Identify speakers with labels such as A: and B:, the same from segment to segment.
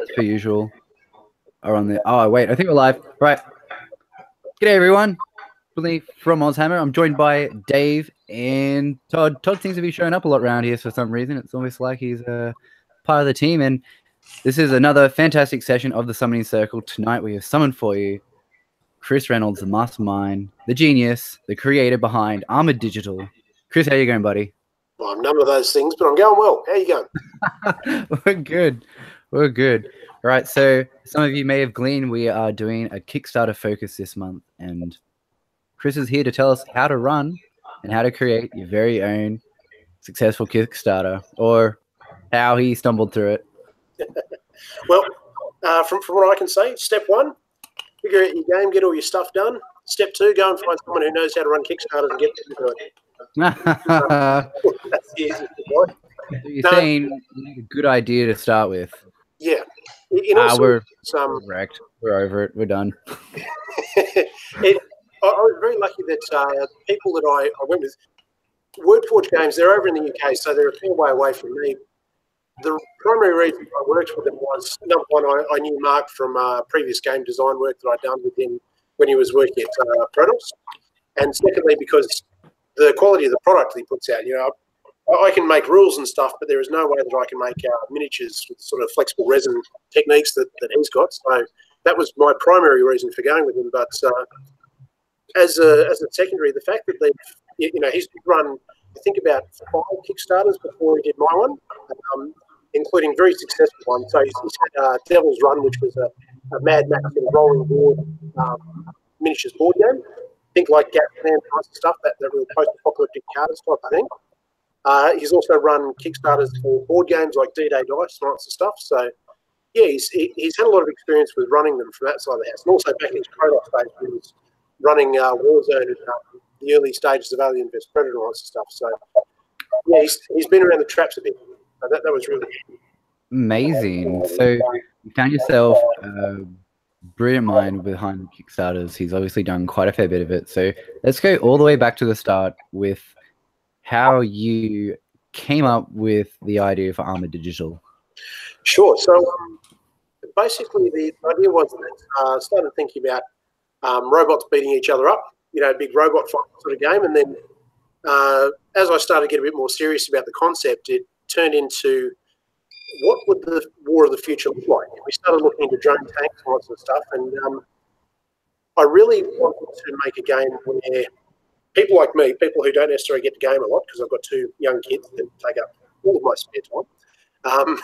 A: as per usual, are on the. Oh wait, I think we're live. Right. G'day everyone. Billy from AUSHAMMER. I'm joined by Dave and Todd. Todd seems to be showing up a lot around here for some reason. It's almost like he's part of the team. And this is another fantastic session of the Summoning Circle. Tonight we have summoned for you Chris Reynolds, the mastermind, the genius, the creator behind Armoured Digital. Chris, how you going, buddy?
B: Well, I'm none of those things, but I'm going well. How you going?
A: We're good. We're good. All right. So some of you may have gleaned we are doing a Kickstarter focus this month, and Chris is here to tell us how to run and how to create your very own successful Kickstarter, or how he stumbled through it.
B: Well, from what I can say, step one, figure out your game, get all your stuff done. Step two, go and find someone who knows how to run Kickstarters and get them to do it. That's the easiest advice.
A: So you're saying a good idea to start with?
B: Yeah.
A: We're correct. We're over it. We're done.
B: I was very lucky that people that I went with, WordForge Games, they're over in the UK, so they're a fair way away from me. The primary reason I worked with them was, number one, I knew Mark from previous game design work that I'd done with him when he was working at Protos. And secondly, because the quality of the product that he puts out, you know, I can make rules and stuff, but there is no way that I can make miniatures with sort of flexible resin techniques that he's got. So that was my primary reason for going with him. But as a secondary, the fact that he's run, I think, about 5 Kickstarters before he did my one, including very successful ones. So he's had Devil's Run, which was a Mad Max and rolling board miniatures board game. Think like Gatman type of stuff, that real post-apocalyptic cards type of thing. He's also run Kickstarters for board games like D-Day Dice, lots of stuff. So, yeah, he's had a lot of experience with running them from that side of the house. And also back in his Protos days, he was running Warzone in the early stages of Alien vs Predator and lots of stuff. So, yeah, he's been around the traps a bit. So that was really good.
A: Amazing. So you found yourself brilliant mind behind Kickstarters. He's obviously done quite a fair bit of it. So let's go all the way back to the start with how you came up with the idea for Armoured Digital.
B: Sure. So basically the idea was that I started thinking about robots beating each other up, you know, big robot fight sort of game. And then as I started to get a bit more serious about the concept, it turned into what would the war of the future look like? We started looking into drone tanks and lots of stuff, and I really wanted to make a game where people like me, people who don't necessarily get to game a lot, because I've got 2 young kids that take up all of my spare time,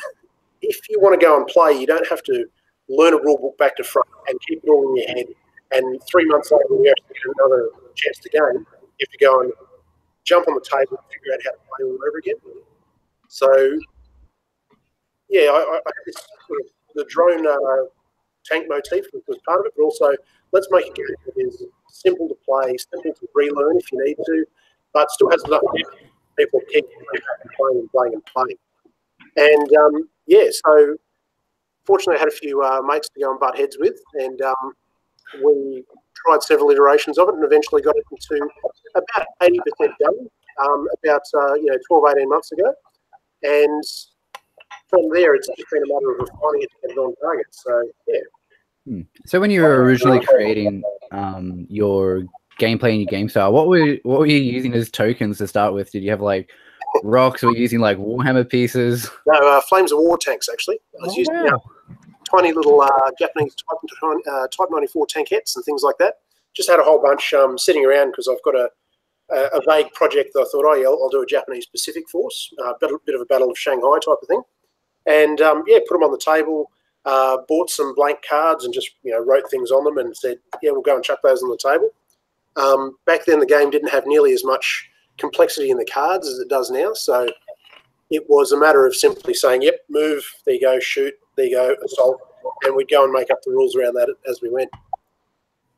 B: if you want to go and play, you don't have to learn a rule book back to front and keep it all in your head, and 3 months later when you actually get another chance to game, you have to go and jump on the table and figure out how to play all over again. So, yeah, I had this sort of the drone tank motif was part of it, but also let's make a game that is simple to play, simple to relearn if you need to, but still has enough people keep playing. And yeah, so fortunately I had a few mates to go and butt heads with, and we tried several iterations of it and eventually got it into about 80% done, about 12, 18 months ago. And from there, it's just been a matter of refining it to get it on target. So, yeah.
A: So when you were originally creating your gameplay and your game style, what were you using as tokens to start with? Did you have like rocks, or were you using like Warhammer pieces?
B: No, Flames of War tanks, actually. I was using tiny little Japanese Type 94 tankettes and things like that. Just had a whole bunch sitting around because I've got a vague project that I thought, I'll do a Japanese Pacific Force, a bit of a Battle of Shanghai type of thing. And, yeah, put them on the table, bought some blank cards and just, wrote things on them and said, yeah, we'll go and chuck those on the table. Back then the game didn't have nearly as much complexity in the cards as it does now. So it was a matter of simply saying, yep, move, there you go, shoot, there you go, assault. And we'd go and make up the rules around that as we went.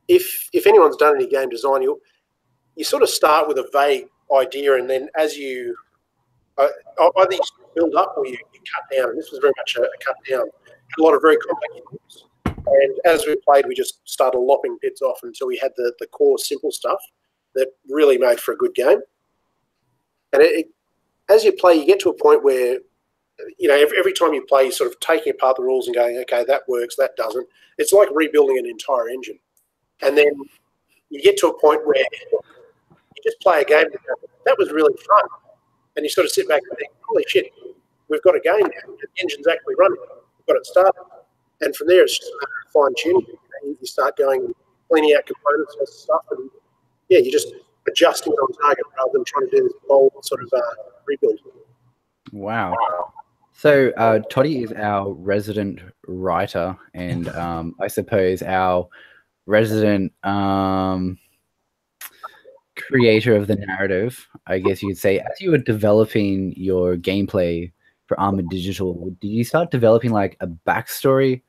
B: If anyone's done any game design, you sort of start with a vague idea, and then as you either you build up or you cut down. And this was very much a cut down. A lot of very complex rules. And as we played, we just started lopping bits off until we had the core simple stuff that really made for a good game. And as you play, you get to a point where every time you play, you're sort of taking apart the rules and going, okay, that works, that doesn't. It's like rebuilding an entire engine. And then you get to a point where you just play a game that was really fun. And you sort of sit back and think, holy shit, we've got a game now. The engine's actually running. We've got it started. And from there, it's just fine-tuning. You start going, cleaning out components and stuff. And, yeah, you're just adjusting it on target rather than trying to do this bold sort of rebuild.
A: Wow. So Toddy is our resident writer and I suppose our resident creator of the narrative, I guess you could say. As you were developing your gameplay for Armoured Digital, did you start developing like a backstory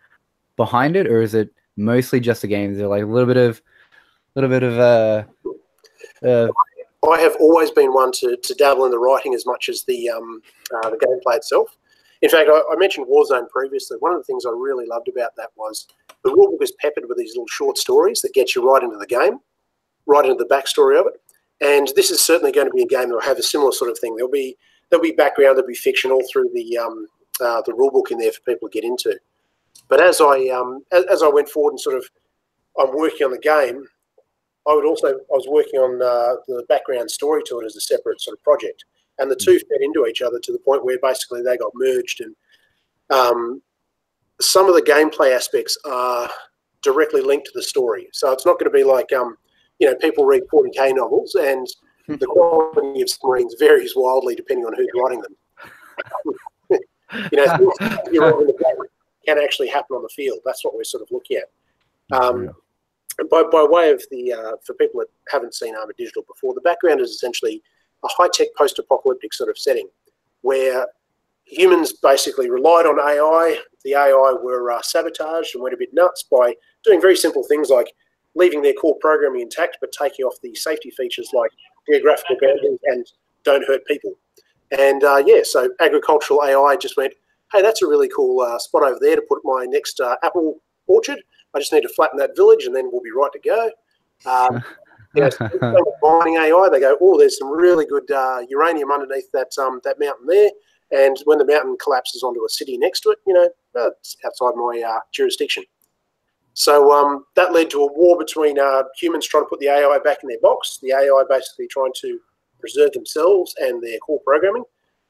A: behind it, or is it mostly just a game? Is there like a little bit of
B: I have always been one to dabble in the writing as much as the gameplay itself. In fact, I mentioned Warzone previously. One of the things I really loved about that was the rulebook is peppered with these little short stories that get you right into the game, right into the backstory of it. And this is certainly going to be a game that will have a similar sort of thing. There'll be background, there'll be fiction all through the rulebook in there for people to get into. But as I went forward and sort of I'm working on the game, I was working on the background story to it as a separate sort of project, and the two fed into each other to the point where basically they got merged. And some of the gameplay aspects are directly linked to the story, so it's not going to be like people read 40K novels and the quality of submarines varies wildly depending on who's writing them. You're in the game can actually happen on the field. That's what we're sort of looking at. By way of for people that haven't seen Armoured Digital before, the background is essentially a high-tech post-apocalyptic sort of setting where humans basically relied on AI. The AI were sabotaged and went a bit nuts by doing very simple things like leaving their core programming intact but taking off the safety features like geographical boundaries and don't hurt people. And so agricultural AI just went, hey, that's a really cool spot over there to put my next apple orchard. I just need to flatten that village and then we'll be right to go. Mining AI, they go, oh, there's some really good uranium underneath that mountain there. And when the mountain collapses onto a city next to it, it's outside my jurisdiction. So that led to a war between humans trying to put the AI back in their box, the AI basically trying to preserve themselves and their core programming.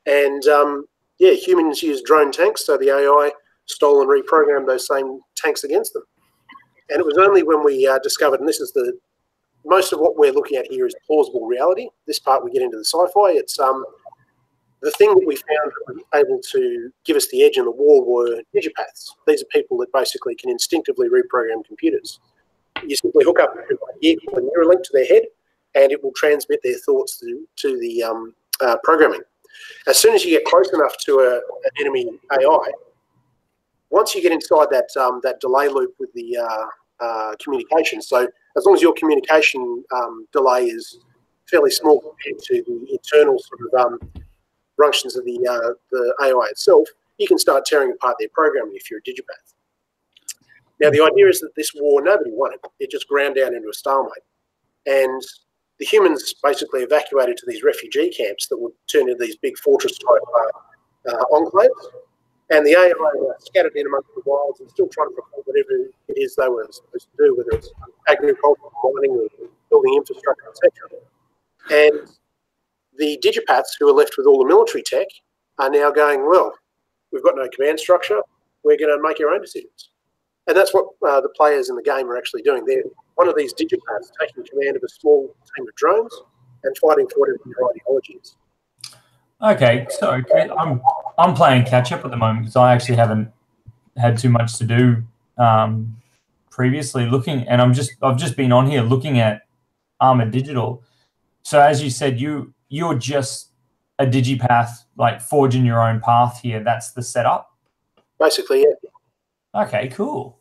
B: And, humans used drone tanks, so the AI stole and reprogrammed those same tanks against them. And it was only when we discovered, and this is most of what we're looking at here is plausible reality. This part we get into the sci-fi. It's the thing that we found that was able to give us the edge in the war were digipaths. These are people that basically can instinctively reprogram computers. You simply hook up a Neuralink to their head, and it will transmit their thoughts to the programming. As soon as you get close enough to an enemy AI, once you get inside that delay loop with the communication, so as long as your communication delay is fairly small compared to the internal sort of functions of the AI itself, you can start tearing apart their programming if you're a digipath. Now, the idea is that this war, nobody won it. It just ground down into a stalemate. And the humans basically evacuated to these refugee camps that would turn into these big fortress-type enclaves. And the AI were scattered in amongst the wilds and still trying to perform whatever it is they were supposed to do, whether it's agriculture, mining, or building infrastructure, etc. And the digipaths who are left with all the military tech are now going, well, we've got no command structure, we're going to make our own decisions. And that's what the players in the game are actually doing. They're one of these digipaths taking command of a small team of drones and fighting for whatever their ideology is.
C: Okay, so I'm playing catch up at the moment because I actually haven't had too much to do previously looking, and I've just been on here looking at Armoured Digital. So as you said, you're just a digipath, like forging your own path here. That's the setup.
B: Basically, yeah.
C: Okay, cool.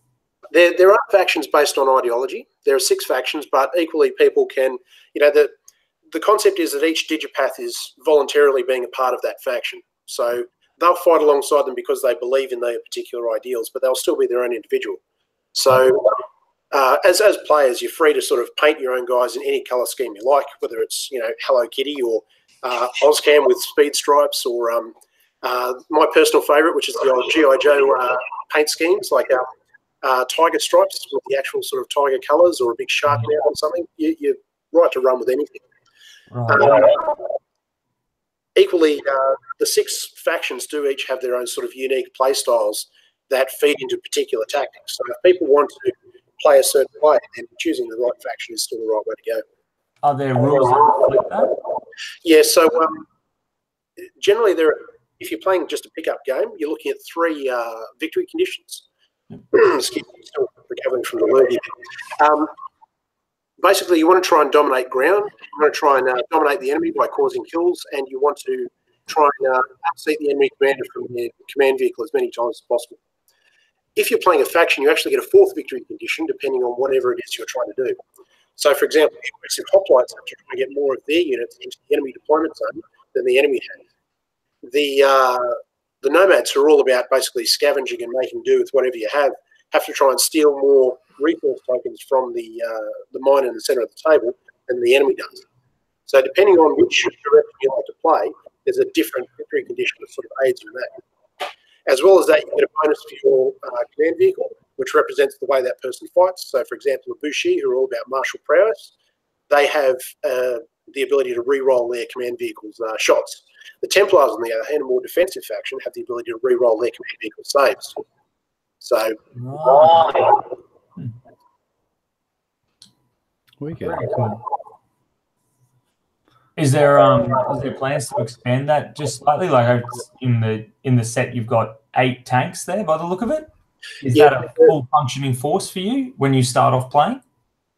B: There are factions based on ideology. There are 6 factions, but equally people can, the concept is that each digipath is voluntarily being a part of that faction. So they'll fight alongside them because they believe in their particular ideals, but they'll still be their own individual. So as players, you're free to sort of paint your own guys in any colour scheme you like, whether it's, Hello Kitty or Ozcam with speed stripes or, My personal favourite, which is the old G.I. Joe paint schemes, like tiger stripes with the actual sort of tiger colours, or a big shark mouth or something. You're right to run with anything.
C: Right.
B: Equally, the 6 factions do each have their own sort of unique play styles that feed into particular tactics. So if people want to play a certain way, then choosing the right faction is still the right way to go.
C: Are there rules that reflect that?
B: Yeah, so generally if you're playing just a pickup game, you're looking at 3 victory conditions. Excuse me, still recovering from the lurgy. Basically, you want to try and dominate ground. You want to try and dominate the enemy by causing kills, and you want to try and upseat the enemy commander from their command vehicle as many times as possible. If you're playing a faction, you actually get a 4th victory condition, depending on whatever it is you're trying to do. So, for example, the aggressive hoplites have to try and get more of their units into the enemy deployment zone than the enemy has. The nomads, who are all about basically scavenging and making do with whatever you have to try and steal more resource tokens from the mine in the centre of the table than the enemy does. So depending on which direction you like to play, there's a different victory condition that sort of aids in that. As well as that, you get a bonus for your command vehicle, which represents the way that person fights. So, for example, the Bushi, who are all about martial prowess, they have the ability to re-roll their command vehicle's shots. The Templars, on the other hand, a more defensive faction, have the ability to re-roll their command vehicle saves. So,
C: very cool. Is there plans to expand that just slightly? Like in the set, you've got 8 tanks there by the look of it. Is that a full functioning force for you when you start off playing?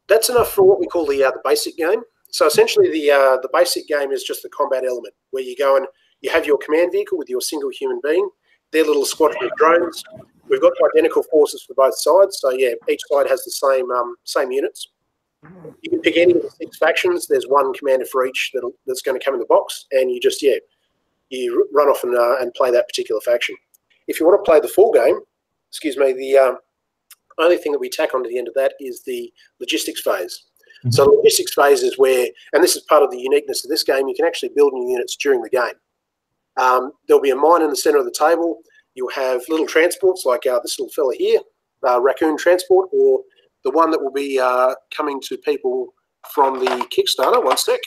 B: That's enough for what we call the basic game. So essentially, the basic game is just the combat element, where you go and you have your command vehicle with your single human being, their little squadron of drones. We've got identical forces for both sides, so yeah, each side has the same units. You can pick any of the 6 factions. There's one commander for each that's going to come in the box, and you just you run off and play that particular faction. If you want to play the full game, the only thing that we tack onto the end of that is the logistics phase. Mm-hmm. So the logistics phase is where, and this is part of the uniqueness of this game, you can actually build new units during the game. There'll be a mine in the centre of the table. You'll have little transports like this little fella here, Raccoon Transport, or the one that will be coming to people from the Kickstarter. One sec.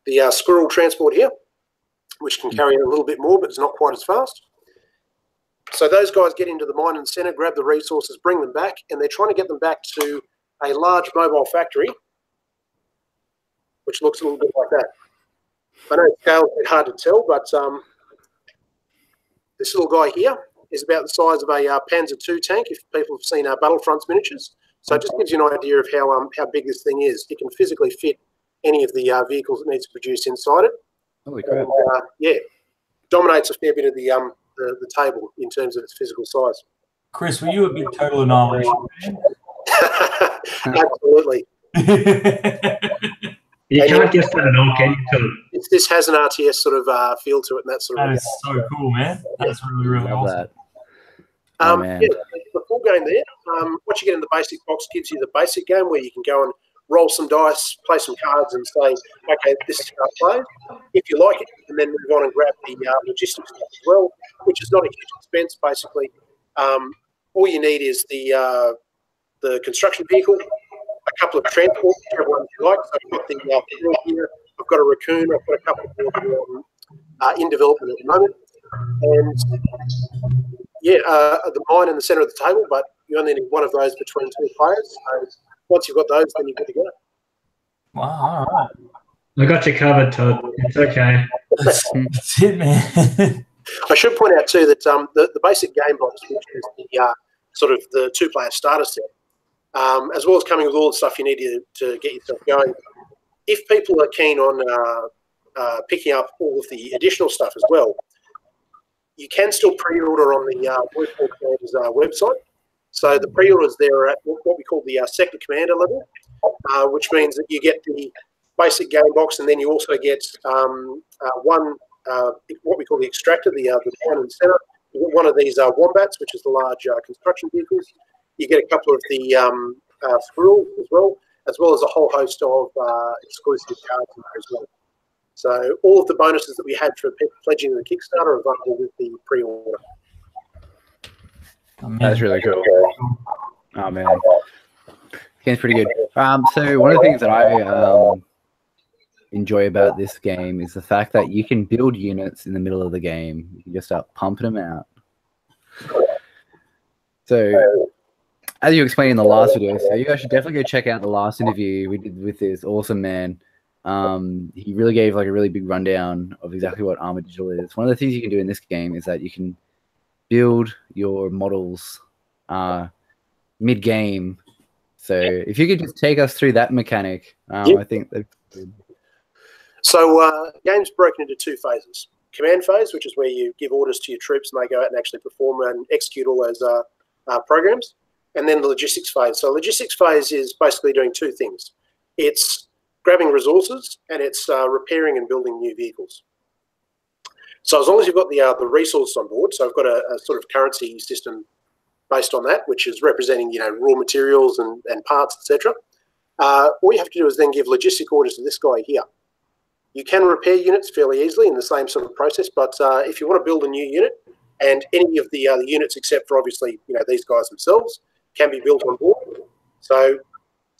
B: The Squirrel Transport here, which can carry a little bit more, but it's not quite as fast. So those guys get into the mine in the centre, grab the resources, bring them back, and they're trying to get them back to a large mobile factory, which looks a little bit like that. I know scale's a bit hard to tell, but this little guy here is about the size of a Panzer II tank, if people have seen Battlefront's miniatures. So it just gives you an idea of how big this thing is. It can physically fit any of the vehicles it needs to produce inside it.
A: Holy crap.
B: And, dominates a fair bit of the table in terms of its physical size.
C: Chris, were you a big Total Annihilation fan?
B: Absolutely.
D: You can't just put an all, can you?
B: This has an RTS sort of feel to it, and that sort of.
C: That is so cool, man. That's really, really awesome.
A: That. Oh, man.
B: The full game there. What you get in the basic box gives you the basic game where you can go and roll some dice, play some cards, and say, okay, this is how I play. If you like it, and then move on and grab the logistics stuff as well, which is not a huge expense. Basically, all you need is the construction vehicle, a couple of transports, whichever one you like. So I've got the here, I've got a Raccoon, I've got a couple of in development at the moment, and the mine in the centre of the table. But you only need one of those between 2 players. So once you've got those, then you're good to go.
C: Wow, all right.
D: I got you covered, Todd. It's okay.
C: That's it, man.
B: I should point out too that the basic game box, which is the sort of the 2-player starter set, as well as coming with all the stuff you need to get yourself going. If people are keen on picking up all of the additional stuff as well, you can still pre-order on the Wordport Commanders website. So the pre-orders there are at what we call the sector commander level, which means that you get the basic game box, and then you also get one what we call the extractor, the one in the centre. You get one of these wombats, which is the large construction vehicles. You get a couple of the squirrels as well as a whole host of exclusive cards in there as well. So all of the bonuses that we had for people pledging the Kickstarter are available with the pre-order.
C: Oh, man.
A: That's really cool. Oh man, game's pretty good. So one of the things that I enjoy about this game is the fact that you can build units in the middle of the game. You can just start pumping them out. So, as you explained in the last video, so you guys should definitely go check out the last interview we did with this awesome man. He really gave like a really big rundown of exactly what Armoured Digital is. One of the things you can do in this game is that you can build your models mid-game. So if you could just take us through that mechanic, I think that's good.
B: So game's broken into two phases. Command phase, which is where you give orders to your troops and they go out and actually perform and execute all those programs. And then the logistics phase. So logistics phase is basically doing two things. It's grabbing resources and it's repairing and building new vehicles. So as long as you've got the resources on board, so I've got a sort of currency system based on that, which is representing, raw materials and parts, etc. All you have to do is then give logistic orders to this guy here. You can repair units fairly easily in the same sort of process, but if you want to build a new unit, and any of the units except for obviously these guys themselves can be built on board. So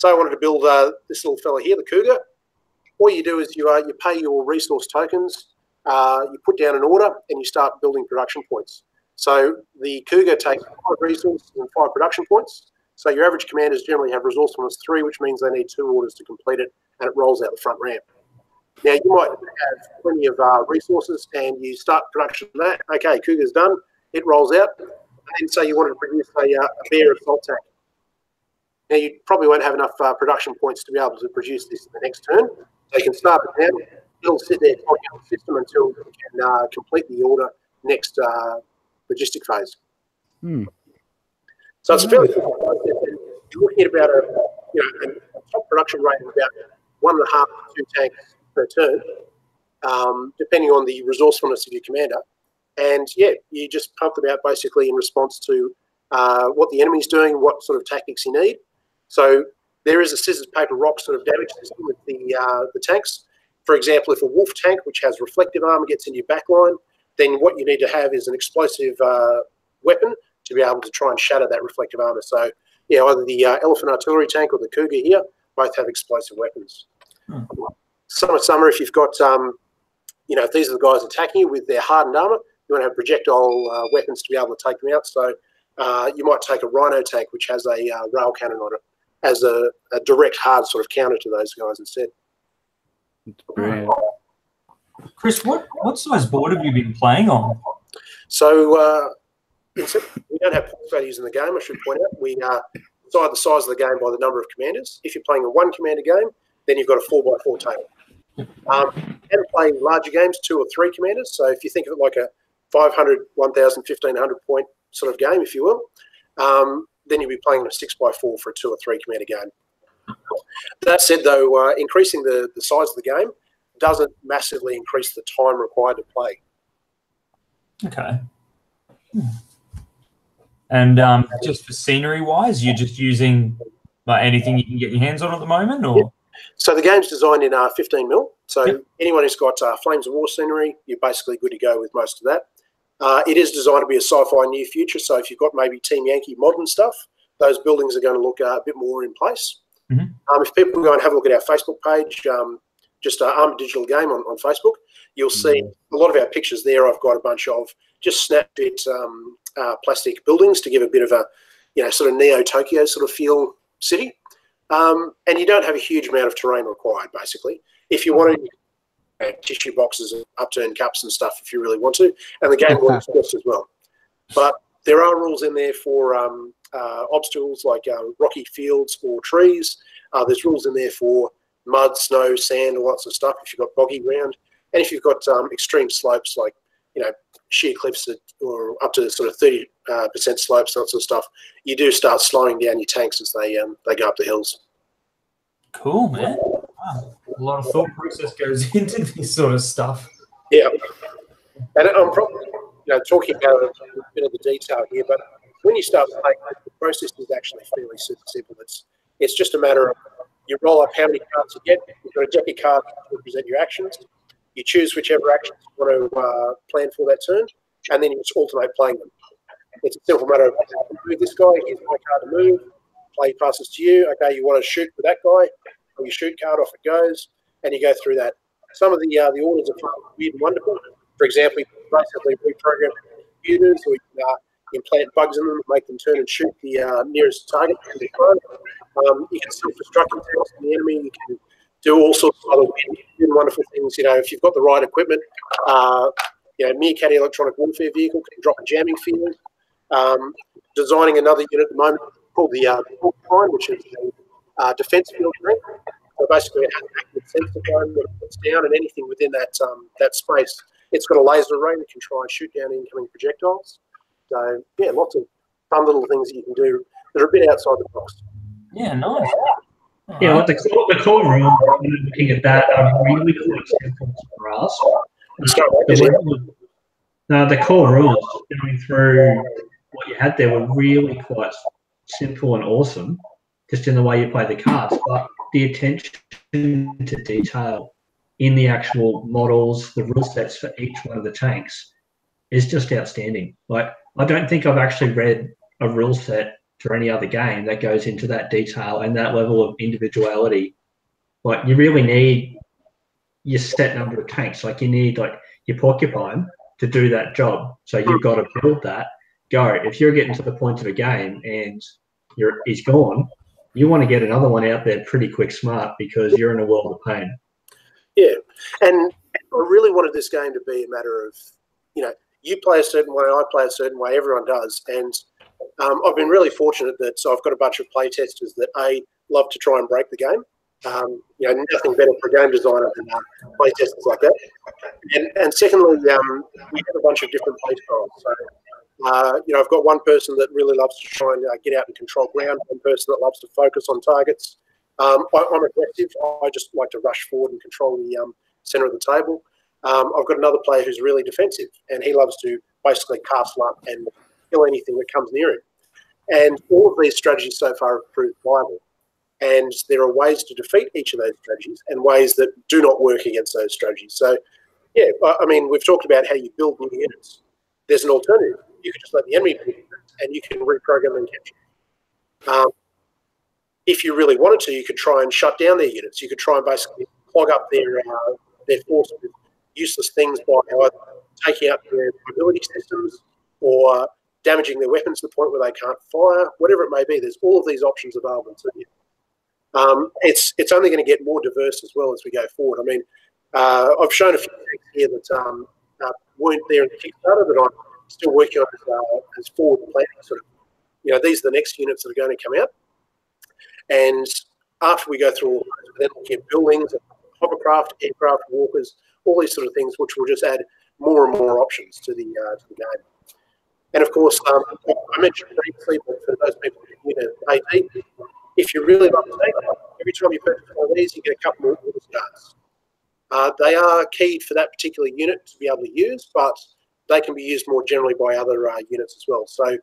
B: I wanted to build this little fella here, the Cougar. All you do is you pay your resource tokens, you put down an order, and you start building production points. So the Cougar takes 5 resources and 5 production points. So your average commanders generally have resourcefulness 3, which means they need 2 orders to complete it, and it rolls out the front ramp. Now, you might have plenty of resources and you start production of that. Okay, Cougar's done. It rolls out. And say you wanted to produce a bear assault tank. Now, you probably won't have enough production points to be able to produce this in the next turn. So you can start it now. It'll sit there on the system until you can complete the order next logistic phase. So it's fairly simple process. You're looking at about a top production rate of about 1.5 to 2 tanks per turn, depending on the resourcefulness of your commander. And yeah, you just pump them out basically in response to what the enemy's doing, what sort of tactics you need. So there is a scissors, paper, rock sort of damage system with the tanks. For example, if a wolf tank, which has reflective armor, gets in your backline, then what you need to have is an explosive weapon to be able to try and shatter that reflective armor. So yeah, either the elephant artillery tank or the Cougar here both have explosive weapons. Summer, if you've got, if these are the guys attacking you with their hardened armor, you want to have projectile weapons to be able to take them out. So you might take a Rhino tank, which has a rail cannon on it, as a direct hard sort of counter to those guys instead.
A: Brilliant.
C: Chris, what size board have you been playing on?
B: So we don't have point values in the game, I should point out. We decide the size of the game by the number of commanders. If you're playing a 1 commander game, then you've got a 4x4 table. And play larger games, 2 or 3 commanders. So if you think of it like a 500, 1,000, 1,500 point sort of game, if you will, then you'll be playing a 6x4 for a 2 or 3 commander game. That said, though, increasing the size of the game doesn't massively increase the time required to play.
C: Okay. And just for scenery-wise, you're just using anything you can get your hands on at the moment, or?
B: Yep. So the game's designed in 15mm. So anyone who's got Flames of War scenery, you're basically good to go with most of that. It is designed to be a sci-fi near future. So if you've got maybe Team Yankee modern stuff, those buildings are going to look a bit more in place. If people go and have a look at our Facebook page, just Armoured Digital Game on Facebook, you'll see a lot of our pictures there. I've got a bunch of just snap-fit plastic buildings to give a bit of a, sort of Neo-Tokyo sort of feel city. And you don't have a huge amount of terrain required, basically. If you want to, tissue boxes and upturned cups and stuff if you really want to, and the game works just as well. But there are rules in there for obstacles like rocky fields or trees. There's rules in there for mud, snow, sand, all that sort of stuff if you've got boggy ground. And if you've got extreme slopes like, sheer cliffs or up to sort of 30% slopes, that sort of stuff, you do start slowing down your tanks as they go up the hills.
C: Cool, man. Wow. A lot of thought process goes into this sort of stuff.
B: Yeah. And I'm probably talking about a bit of the detail here, but when you start playing, the process is actually fairly simple. It's just a matter of you roll up how many cards you get. You've got a deck of cards to represent your actions. You choose whichever actions you want to plan for that turn, and then you just alternate playing them. It's a simple matter of move this guy, here's my card to move, play passes to you. Okay, you want to shoot with that guy, or you shoot card, off it goes, and you go through that. Some of the orders are weird and wonderful. For example, you can basically reprogram computers, or you can implant bugs in them and make them turn and shoot the nearest target. You can self-destruct attacks on the enemy. You can do all sorts of other weird and wonderful things. You know, if you've got the right equipment, Meerkat electronic warfare vehicle can drop a jamming field. Designing another unit at the moment called the Porcupine, which is a defense field tank. So basically, it has an active sensor gun that puts down, and anything within that space, it's got a laser array that can try and shoot down incoming projectiles. So yeah, lots of fun little things that you can do that are a bit outside the box.
C: Yeah, nice.
D: Yeah, well, the core room, looking at that, really quite simple for us. The core rules going through what you had there were really quite simple and awesome, just in the way you play the cards. But the attention to detail in the actual models, the rule sets for each one of the tanks is just outstanding. Like, I don't think I've actually read a rule set for any other game that goes into that detail and that level of individuality. Like, you really need your set number of tanks. Like, you need like your Porcupine to do that job. So you've got to build that. Go. If you're getting to the point of a game and he's gone, you want to get another one out there pretty quick, smart, because you're in a world of pain.
B: Yeah, and I really wanted this game to be a matter of, you play a certain way, I play a certain way, everyone does, and I've been really fortunate that I've got a bunch of play testers that love to try and break the game. Nothing better for a game designer than play testers like that. And secondly, we have a bunch of different play styles. So, I've got one person that really loves to try and get out and control ground, one person that loves to focus on targets. I'm aggressive. I just like to rush forward and control the center of the table. I've got another player who's really defensive, and he loves to basically castle up and kill anything that comes near him. And all of these strategies so far have proved viable. And there are ways to defeat each of those strategies and ways that do not work against those strategies. So, yeah, I mean, we've talked about how you build new units. There's an alternative. You can just let the enemy build units, and you can reprogram and capture. If you really wanted to, you could try and shut down their units. You could try and basically clog up their force with useless things by either taking out their mobility systems or damaging their weapons to the point where they can't fire, whatever it may be. There's all of these options available to you. It's only going to get more diverse as well as we go forward. I mean, I've shown a few things here that weren't there in the Kickstarter that I'm still working on as forward planning. Sort of, these are the next units that are going to come out. And after we go through all those, then we'll get buildings, hovercraft, aircraft, walkers, all these sort of things, which will just add more and more options to the game. And of course, I mentioned previously, but for those people who are new to AD, if you really love the tank, every time you purchase one of these, you get a couple more orders cards. They are keyed for that particular unit to be able to use, but they can be used more generally by other units as well. So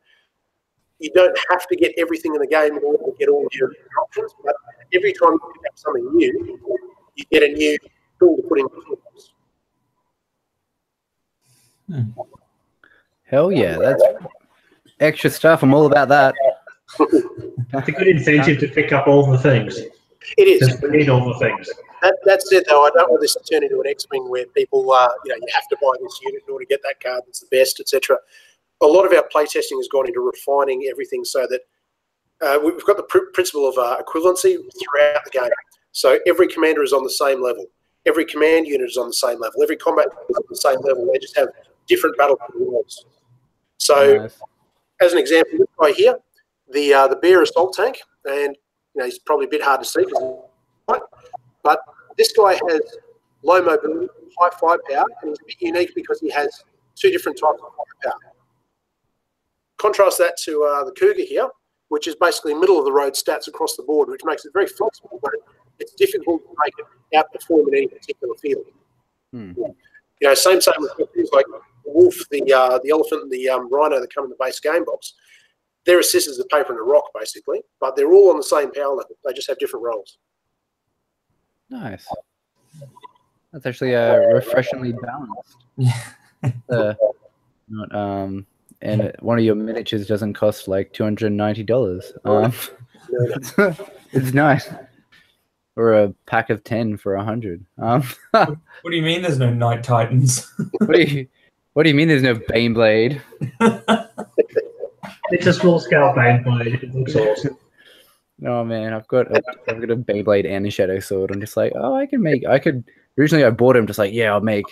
B: you don't have to get everything in the game in order to get all your options, but every time you pick up something new, you get a new tool to put in your tools.
A: Hell yeah, that's extra stuff. I'm all about that.
D: It's a good incentive to pick up all the things.
B: It is.
D: Just need all the things.
B: That said, though, I don't want this to turn into an X-Wing where people, you have to buy this unit in order to get that card that's the best, etc. A lot of our playtesting has gone into refining everything so that we've got the principle of equivalency throughout the game. So every commander is on the same level. Every command unit is on the same level. Every combat is on the same level. They just have different battlefield rules. So, nice. As an example, this guy here, the Bear assault tank, and he's probably a bit hard to see, but this guy has low mobility, high firepower, and he's a bit unique because he has two different types of firepower. Contrast that to the Cougar here, which is basically middle-of-the-road stats across the board, which makes it very flexible, but it's difficult to make it outperform in any particular field. Same with things like the wolf, the elephant, and the rhino that come in the base game box. They're as scissors, a paper, and a rock, basically, but they're all on the same power level. They just have different roles.
A: Nice. That's actually refreshingly balanced.
C: Yeah.
A: And one of your miniatures doesn't cost like $290. It's nice. Or a pack of 10 for 100.
C: What do you mean there's no Night Titans?
A: What do you mean there's no Baneblade?
D: It's a small scale Baneblade. It looks awesome.
A: Oh man, I've got a Beyblade and a Shadow Sword. I'm just like, oh, I could. Originally, I bought him just like, yeah, I'll make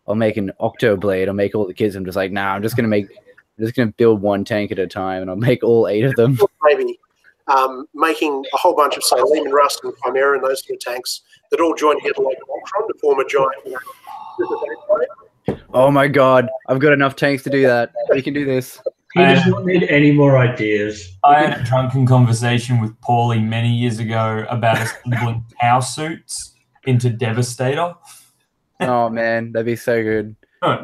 A: an Octoblade. I'll make all the kids. I'm just like, nah, I'm just gonna build one tank at a time, and I'll make all 8 of them.
B: Maybe making a whole bunch of, say, Lehman Rust and Chimera and those sort of tanks that all join together like Voltron to form a giant.
A: Oh my god, I've got enough tanks to do that. We can do this.
D: You just don't need any more ideas.
C: I had a drunken conversation with Paulie many years ago about assembling cow suits into Devastator.
A: Oh man, that'd be so good.
C: No,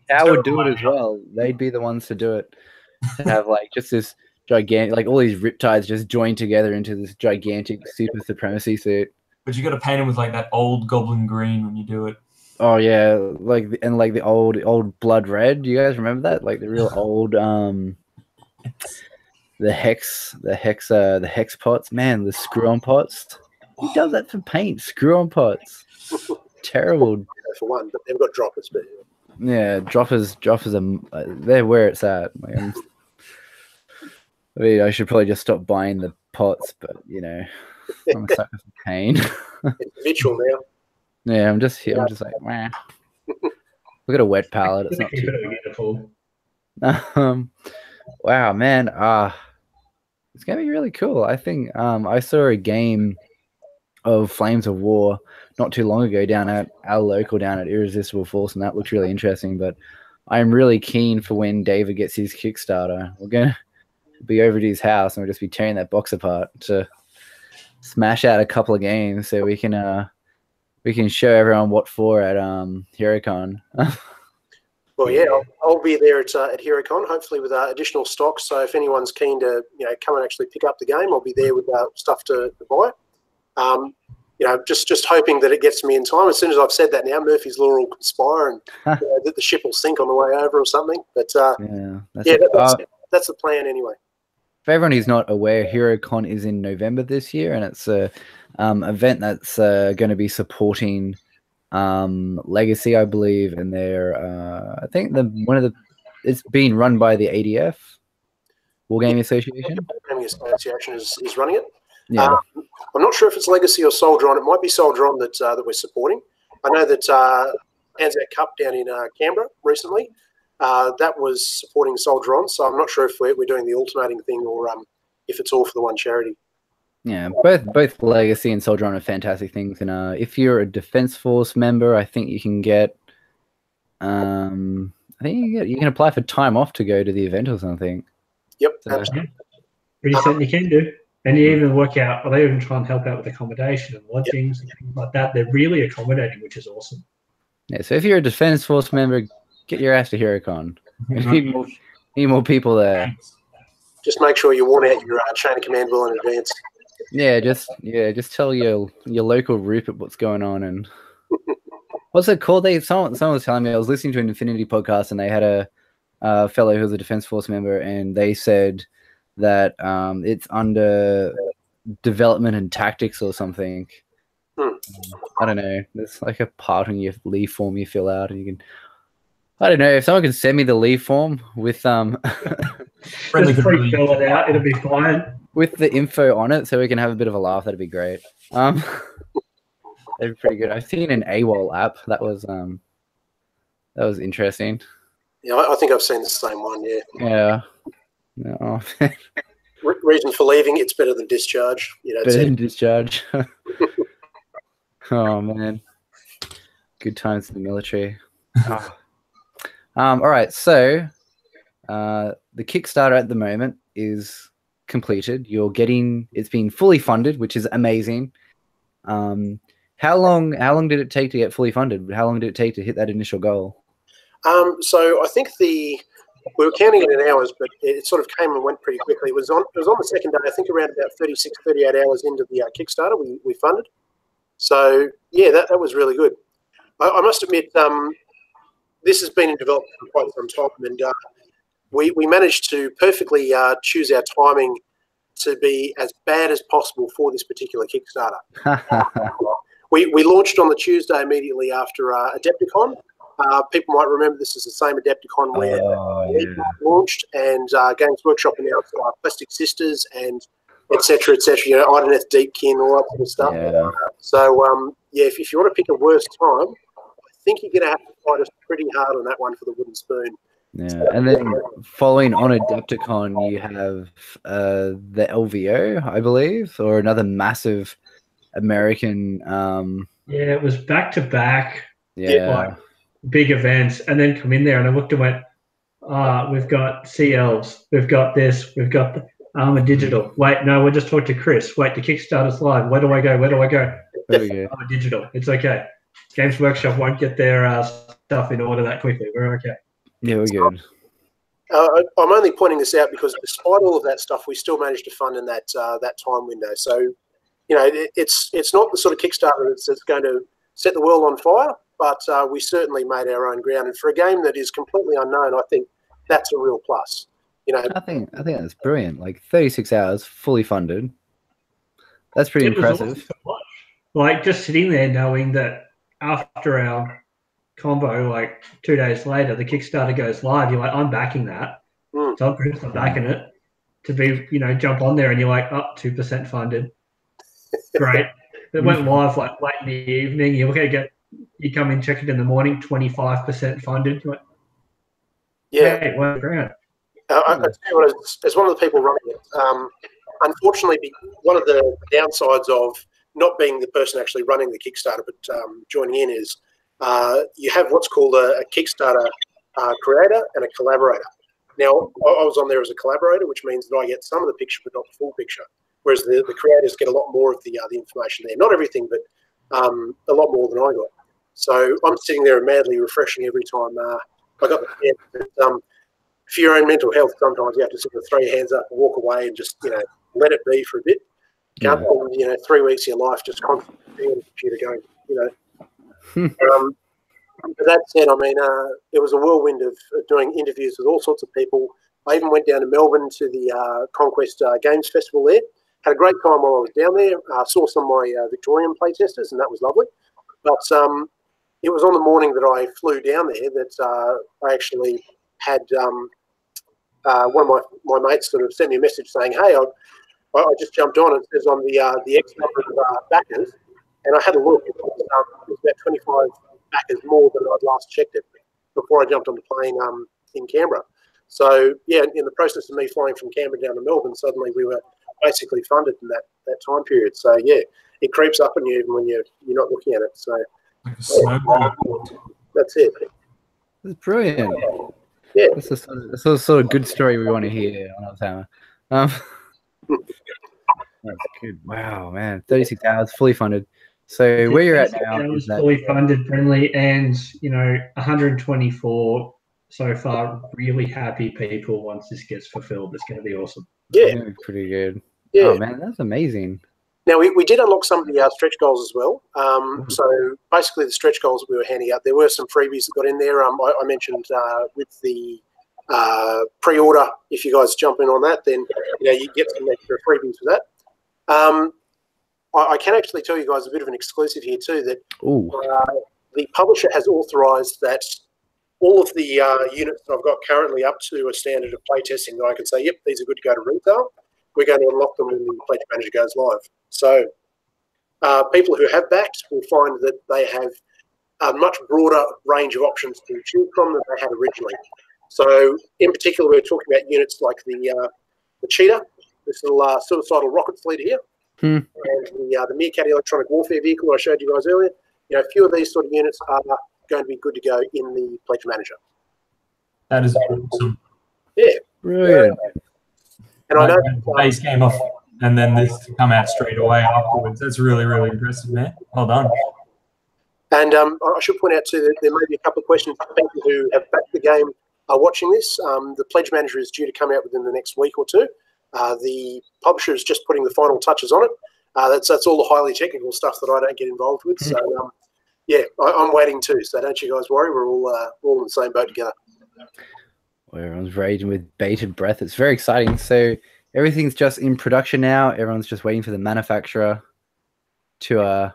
A: Cow would do it as well. They'd be the ones to do it. To have like just this gigantic, like all these riptides just joined together into this gigantic super supremacy suit.
C: But you got to paint them with like that old goblin green when you do it.
A: Oh yeah, like the old blood red. Do you guys remember that? Like the real old the hex pots. Man, the screw-on pots. Who does that for paint? Screw-on pots. Terrible.
B: For one, but they've got droppers. But
A: yeah, droppers are they're where it's at. Like, I mean, I should probably just stop buying the pots, but you know, I'm a sucker for pain.
B: It's virtual now.
A: Yeah, I'm just like, wah. Look at a wet palette. It's not too
D: beautiful.
A: Wow, man. It's gonna be really cool. I think I saw a game of Flames of War not too long ago down at our local down at Irresistible Force, and that looked really interesting. But I'm really keen for when David gets his Kickstarter. We're gonna be over at his house and we'll just be tearing that box apart to smash out a couple of games so we can show everyone what for at HeroCon.
B: Well, yeah, I'll be there at HeroCon, hopefully with additional stock. So if anyone's keen to come and actually pick up the game, I'll be there with stuff to buy. Just hoping that it gets to me in time. As soon as I've said that now, Murphy's Law will conspire and that the ship will sink on the way over or something. But that's the plan anyway.
A: For everyone who's not aware, HeroCon is in November this year, and it's a event that's going to be supporting Legacy, I believe, and I think it's being run by the ADF, Wargaming Association.
B: Wargaming Association is running it.
A: Yeah.
B: I'm not sure if it's Legacy or Soldier-On. It might be Soldier-On that we're supporting. I know that Anzac Cup down in Canberra recently, that was supporting Soldier-On, so I'm not sure if we're doing the alternating thing or if it's all for the one charity.
A: Yeah, both Legacy and Soldier-On are fantastic things, and if you're a Defense Force member, I think you can get, you can apply for time off to go to the event or something.
B: Yep,
A: so,
B: absolutely.
D: Pretty certain you can do. And you even work out, or they even try and help out with accommodation and lodgings and things like that. They're really accommodating, which is awesome.
A: Yeah, so if you're a Defense Force member, get your ass to HeroCon. Need more people there.
B: Just make sure you warn out your chain of command well in advance.
A: Yeah, just tell your local Rupert what's going on. And what's it called? Someone was telling me, I was listening to an Infinity podcast, and they had a fellow who was a Defense Force member, and they said that it's under development and tactics or something. I don't know. There's like a part on your leave form you fill out, and you can. I don't know if someone can send me the leave form with
D: Just fill it out. It'll be fine.
A: With the info on it, so we can have a bit of a laugh. That'd be great. That'd be pretty good. I've seen an AWOL app that was interesting.
B: Yeah, I think I've seen the same one. Yeah.
A: Yeah. No.
B: Reason for leaving: it's better than discharge.
A: Better than discharge. Oh man, good times in the military. All right, so the Kickstarter at the moment is completed. It's been fully funded, which is amazing. How long did it take to get fully funded? How long did it take to hit that initial goal?
B: So I think we were counting it in hours, but it sort of came and went pretty quickly. It was on the second day, I think around about 36, 38 hours into the Kickstarter, we funded. So yeah, that was really good. I must admit, this has been in development for quite some time, and we managed to perfectly choose our timing to be as bad as possible for this particular Kickstarter. We launched on the Tuesday immediately after Adepticon. People might remember this is the same Adepticon where we launched, and Games Workshop announced Plastic Sisters and etc. etc. You know, Ideneth Deepkin, all that sort of stuff.
A: Yeah.
B: So if you want to pick a worse time, I think you're going to have to fight us pretty hard on that one for the wooden spoon.
A: Yeah, and then following on Adepticon, you have the LVO, I believe, or another massive American.
D: Yeah, it was back to back.
A: Yeah,
D: like, big events, and then come in there, and I looked and went, we've got Sea Elves, we've got this, we've got the Armoured Digital. Wait, no, we'll just talk to Chris. Wait, the Kickstarter's live. Where do I go? Where do I go? Armoured Digital. It's okay. Games Workshop won't get their stuff in order that quickly. We're okay.
A: Yeah, we're good.
B: I'm only pointing this out because despite all of that stuff, we still managed to fund in that time window. So, you know, it's not the sort of Kickstarter that's going to set the world on fire, but we certainly made our own ground. And for a game that is completely unknown, I think that's a real plus. You know,
A: I think that's brilliant. Like 36 hours, fully funded. That's pretty impressive.
D: Awesome. Like just sitting there knowing that after our combo, like 2 days later, the Kickstarter goes live. You're like, I'm backing that. So I'm backing it to be, you know, jump on there, and you're like, 2% funded. Great. It went live like late in the evening. You come in, check it in the morning, 25% funded. You're like,
B: yeah.
D: Hey, well, great.
B: I tell you what, as one of the people running it, unfortunately, one of the downsides of not being the person actually running the Kickstarter but joining in is you have what's called a Kickstarter creator and a collaborator. Now, I was on there as a collaborator, which means that I get some of the picture but not the full picture, whereas the creators get a lot more of the information there. Not everything, but a lot more than I got. So I'm sitting there madly refreshing every time I got the chance. For your own mental health, sometimes you have to sort of throw your hands up and walk away and just, you know, let it be for a bit. Can't spend, you know, 3 weeks of your life just constantly on the computer going, you know. But that said, I mean, it was a whirlwind of doing interviews with all sorts of people. I even went down to Melbourne to the Conquest Games Festival there. Had a great time while I was down there. Saw some of my Victorian playtesters, and that was lovely. But it was on the morning that I flew down there that I actually had one of my mates sort of sent me a message saying, hey, I just jumped on. It says on the X number of backers, and I had a look. It was about 25 backers more than I'd last checked it before I jumped on the plane in Canberra. So, yeah, in the process of me flying from Canberra down to Melbourne, suddenly we were basically funded in that time period. So, yeah, it creeps up on you even when you're not looking at it. So, that's it.
A: That's brilliant.
B: Yeah.
A: That's the sort of good story we want to hear on AUSHAMMER. That's good. Wow, man. 36 hours, fully funded. So where you're at now is that
D: fully funded, friendly, and, you know, 124 so far really happy people. Once this gets fulfilled, it's going to be awesome.
B: Yeah.
A: Pretty good.
B: Yeah.
A: Oh, man, that's amazing.
B: Now, we did unlock some of the stretch goals as well. So basically the stretch goals that we were handing out, there were some freebies that got in there. I mentioned with the pre-order, if you guys jump in on that, then, you know, you get some extra freebies for that. I can actually tell you guys a bit of an exclusive here too, that the publisher has authorised that all of the units that I've got currently up to a standard of playtesting that I can say, yep, these are good to go to retail. We're going to unlock them when the Pledge Manager goes live. So people who have backed will find that they have a much broader range of options to choose from than they had originally. So in particular, we're talking about units like the Cheetah, this little suicidal rocket fleet here, and the Meerkat electronic warfare vehicle I showed you guys earlier. You know, a few of these sort of units are going to be good to go in the Pledge Manager.
C: That is awesome.
B: Yeah.
A: Brilliant.
B: And I know
C: the base came off, and then this come out straight away afterwards. That's really, really impressive, man. Well done.
B: And I should point out too that there may be a couple of questions for people who have backed the game are watching this. The Pledge Manager is due to come out within the next week or two. The publisher is just putting the final touches on it. That's all the highly technical stuff that I don't get involved with. So Yeah, I'm waiting too. So don't you guys worry. We're all in the same boat together.
A: Well, everyone's raging with bated breath. It's very exciting. So everything's just in production now. Everyone's just waiting for the manufacturer to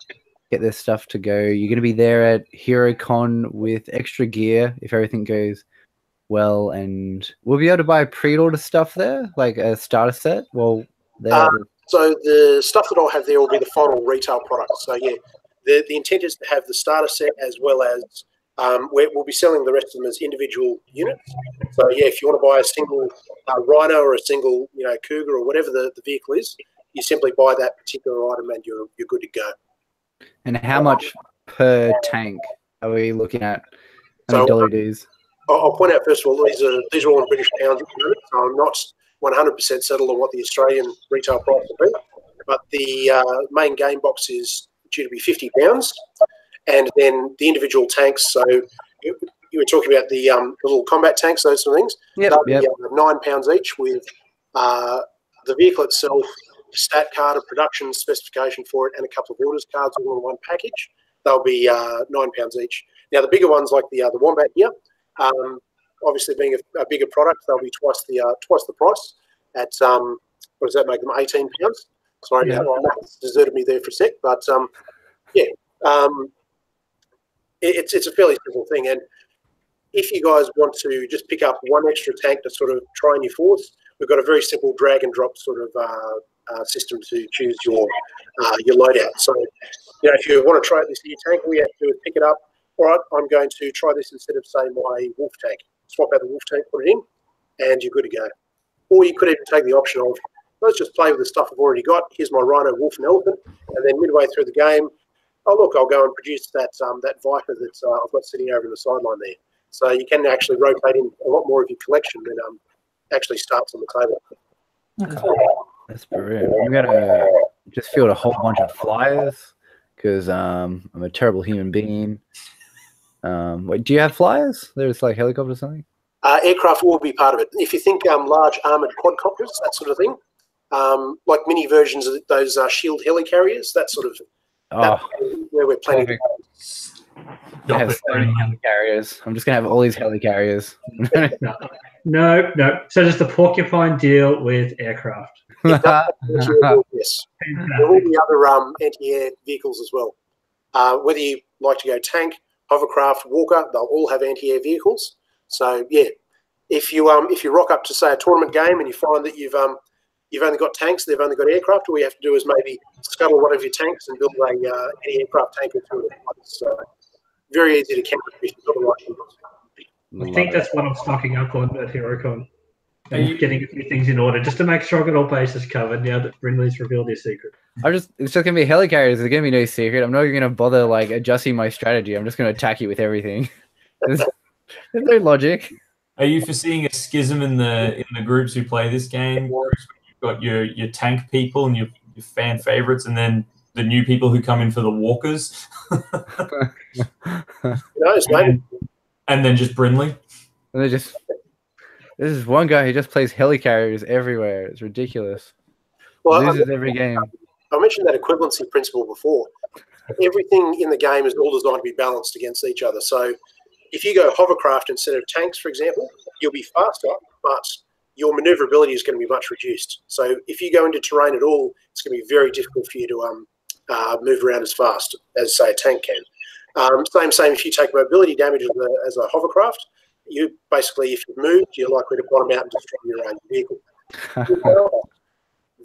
A: get their stuff to go. You're going to be there at HeroCon with extra gear if everything goes well, and we'll be able to buy pre-order stuff there, like a starter set. Well,
B: so the stuff that I'll have there will be the final retail product. So yeah, the intent is to have the starter set as well as we'll be selling the rest of them as individual units. So yeah, if you want to buy a single Rhino or a single Cougar or whatever the vehicle is, you simply buy that particular item and you're good to go. And
A: how much per tank are we looking at? How many $dues?
B: I'll point out first of all, these are all in British pounds at the moment, so I'm not 100% settled on what the Australian retail price will be. But the main game box is due to be £50, and then the individual tanks. So you were talking about the little combat tanks, those sort of things. They'll be £9 each with the vehicle itself, stat card, a production specification for it, and a couple of orders cards all in one package. They'll be £9 each. Now the bigger ones, like the Wombat here. Obviously, being a bigger product, they'll be twice the price. At what does that make them? £18. Sorry, Matt's deserted me there for a sec, but it's a fairly simple thing. And if you guys want to just pick up one extra tank to sort of try in your force, we've got a very simple drag and drop sort of system to choose your loadout. So, if you want to try this new tank, all you have to do is pick it up. All right, I'm going to try this instead of, say, my wolf tank. Swap out the wolf tank, put it in, and you're good to go. Or you could even take the option of, let's just play with the stuff I've already got. Here's my Rhino, Wolf, and Elephant. And then midway through the game, oh, look, I'll go and produce that Viper that I've got sitting over in the sideline there. So you can actually rotate in a lot more of your collection than actually starts on the table.
A: Okay. That's brilliant. I'm going to just field a whole bunch of flyers because I'm a terrible human being. Wait, do you have flyers? There's like helicopters or something?
B: Aircraft will be part of it. If you think large armoured quadcopters, that sort of thing, like mini versions of those shield helicarriers, that sort of where we're planning.
A: I have so many helicarriers. I'm just going to have all these helicarriers.
D: No. So just the porcupine deal with aircraft.
B: Yes. There will be other anti-air vehicles as well. Whether you like to go tank, hovercraft, walker, they'll all have anti-air vehicles. So yeah, if you rock up to, say, a tournament game and you find that you've only got tanks, they've only got aircraft, all you have to do is maybe scuttle one of your tanks and build an aircraft tank or two. So very easy to counter if you've got the right vehicles.
D: I think that's what I'm stocking up on at HeroCon. And getting a few things in order just to make sure I've got all bases covered now that Brindley's revealed his secret.
A: It's just gonna be helicarriers. There's gonna be no secret. I'm not even gonna bother like adjusting my strategy. I'm just gonna attack you with everything. There's no logic.
C: Are you foreseeing a schism in the groups who play this game? You've got your tank people and your fan favorites, and then the new people who come in for the walkers. And then just Brindley.
A: And this is one guy who just plays helicarriers everywhere. It's ridiculous. Well, loses every game.
B: I mentioned that equivalency principle before. Everything in the game is all designed to be balanced against each other. So if you go hovercraft instead of tanks, for example, you'll be faster, but your maneuverability is going to be much reduced. So if you go into terrain at all, it's going to be very difficult for you to move around as fast as, say, a tank can. Same if you take mobility damage as a hovercraft, you basically, if you've moved, you're likely to bottom out and destroy your own vehicle.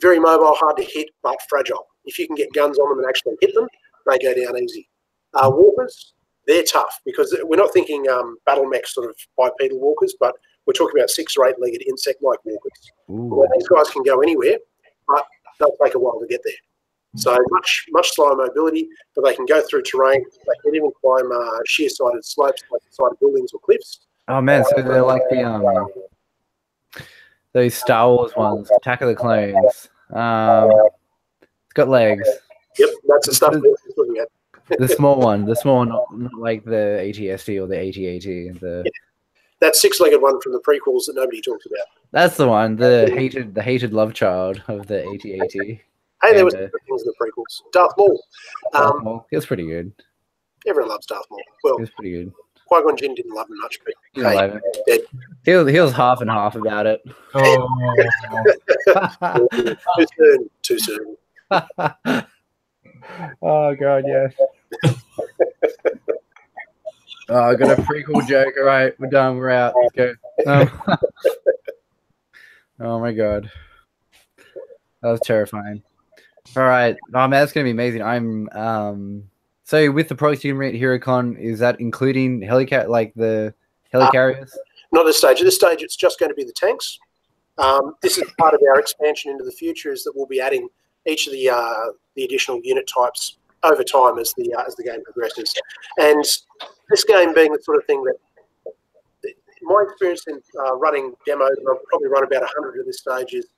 B: Very mobile, hard to hit, but fragile. If you can get guns on them and actually hit them, they go down easy. Walkers, they're tough because we're not thinking battle mech sort of bipedal walkers, but we're talking about 6 or 8-legged insect-like walkers. Well, these guys can go anywhere, but they'll take a while to get there. So much slower mobility, but they can go through terrain. They can even climb sheer-sided slopes, like the side of buildings or cliffs.
A: Oh man, so they're like the those Star Wars ones, Attack of the Clones. It's got legs.
B: Yep, that's the stuff we're looking at.
A: The small one, not like the AT-ST or the AT-AT.
B: That 6-legged one from the prequels that nobody talks about.
A: That's the one, the hated love child of the AT-AT.
B: Hey, there was things in the prequels. Darth Maul.
A: He was pretty good.
B: Everyone loves Darth Maul. Well,
A: He was pretty good.
B: Qui-Gon Jinn didn't love him much, but
A: He didn't like
B: dead.
A: He was half and half about it.
C: Oh,
B: Too soon.
A: Oh god, yes. Oh, I got a prequel joke. All right, we're done. We're out. Let's go. Oh my god, that was terrifying. All right, oh man, that's gonna be amazing. So with the products you can read at HeroCon, is that including like the helicarriers?
B: Not at this stage. At this stage, it's just going to be the tanks. This is part of our expansion into the future, is that we'll be adding each of the additional unit types over time as the game progresses. And this game being the sort of thing that, in my experience in running demos, and I've probably run about 100 at this stage, is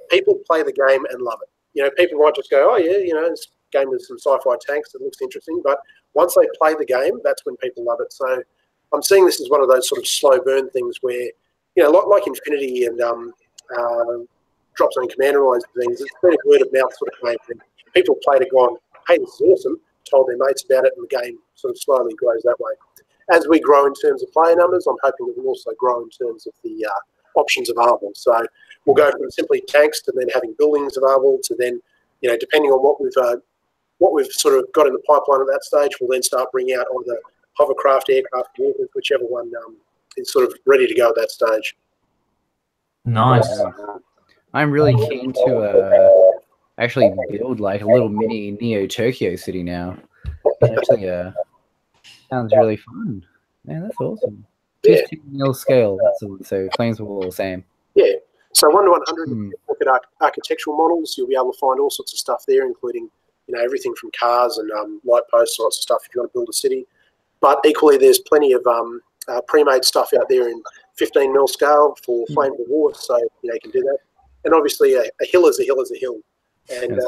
B: people play the game and love it. You know, people might just go, oh yeah, you know, this game with some sci-fi tanks that looks interesting, but once they play the game, that's when people love it. So I'm seeing this as one of those sort of slow burn things where, you know, like Infinity and Drop Zone Commander and all those things, it's been a word of mouth sort of game. And people played it, gone, hey, this is awesome, told their mates about it, and the game sort of slowly grows that way. As we grow in terms of player numbers, I'm hoping that we'll also grow in terms of the options available. So we'll go from simply tanks to then having buildings available to then, you know, depending on what we've sort of got in the pipeline at that stage, we'll then start bringing out all the hovercraft, aircraft, vehicles, whichever one is sort of ready to go at that stage.
C: nice.
A: I'm really keen to actually build like a little mini Neo Tokyo City now. Actually, sounds really fun. Man, that's awesome. 15 mil scale. So Flames Wall the same.
B: Yeah. So 1 to 100, you look at architectural models, you'll be able to find all sorts of stuff there, including, you know, everything from cars and light posts, lots of stuff if you want to build a city. But equally, there's plenty of pre-made stuff out there in 15 mil scale for Flame of War, so you know, you can do that. And obviously, a hill is a hill is a hill. And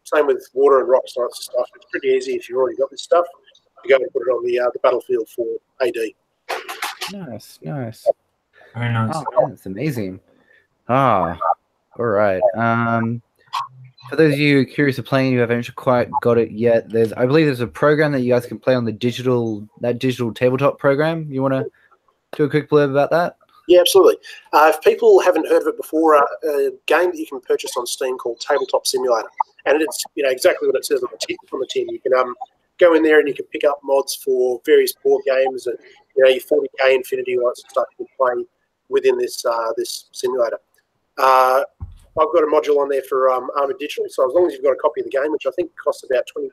B: same with water and rocks and lots of stuff. It's pretty easy if you've already got this stuff. You go and put it on the battlefield for AD.
A: Nice.
C: Very nice.
A: Oh, man, that's amazing. All right. For those of you curious of playing who haven't quite got it yet, I believe there's a program that you guys can play on the digital tabletop program. You want to do a quick blurb about that?
B: Yeah, absolutely. If people haven't heard of it before, a game that you can purchase on Steam called Tabletop Simulator, and it's, you know, exactly what it says on the tin. You can go in there and you can pick up mods for various board games, and you know, your 40k Infinity, all that sort of stuff you can play within this this simulator. I've got a module on there for Armoured Digital, so as long as you've got a copy of the game, which I think costs about $20,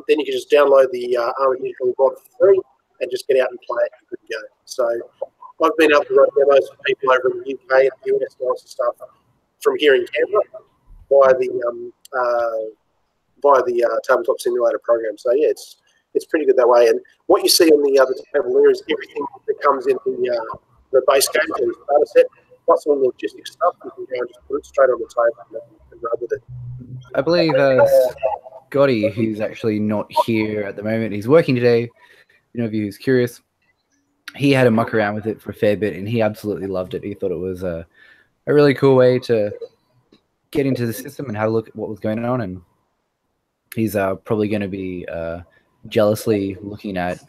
B: then you can just download the Armoured Digital mod for free and just get out and play it and good to go. So I've been able to run demos for people over in the UK and the US and all sorts of stuff from here in Canberra via the Tabletop Simulator program. So yeah, it's pretty good that way. And what you see on the other table there is everything that comes in the base game, the starter set, plus all the logistics stuff. You can go and just put it straight on the table and run with it.
A: I believe Scotty, who's actually not here at the moment, he's working today. You know, if you're curious, he had a muck around with it for a fair bit, and he absolutely loved it. He thought it was a really cool way to get into the system and have a look at what was going on. And he's probably going to be jealously looking at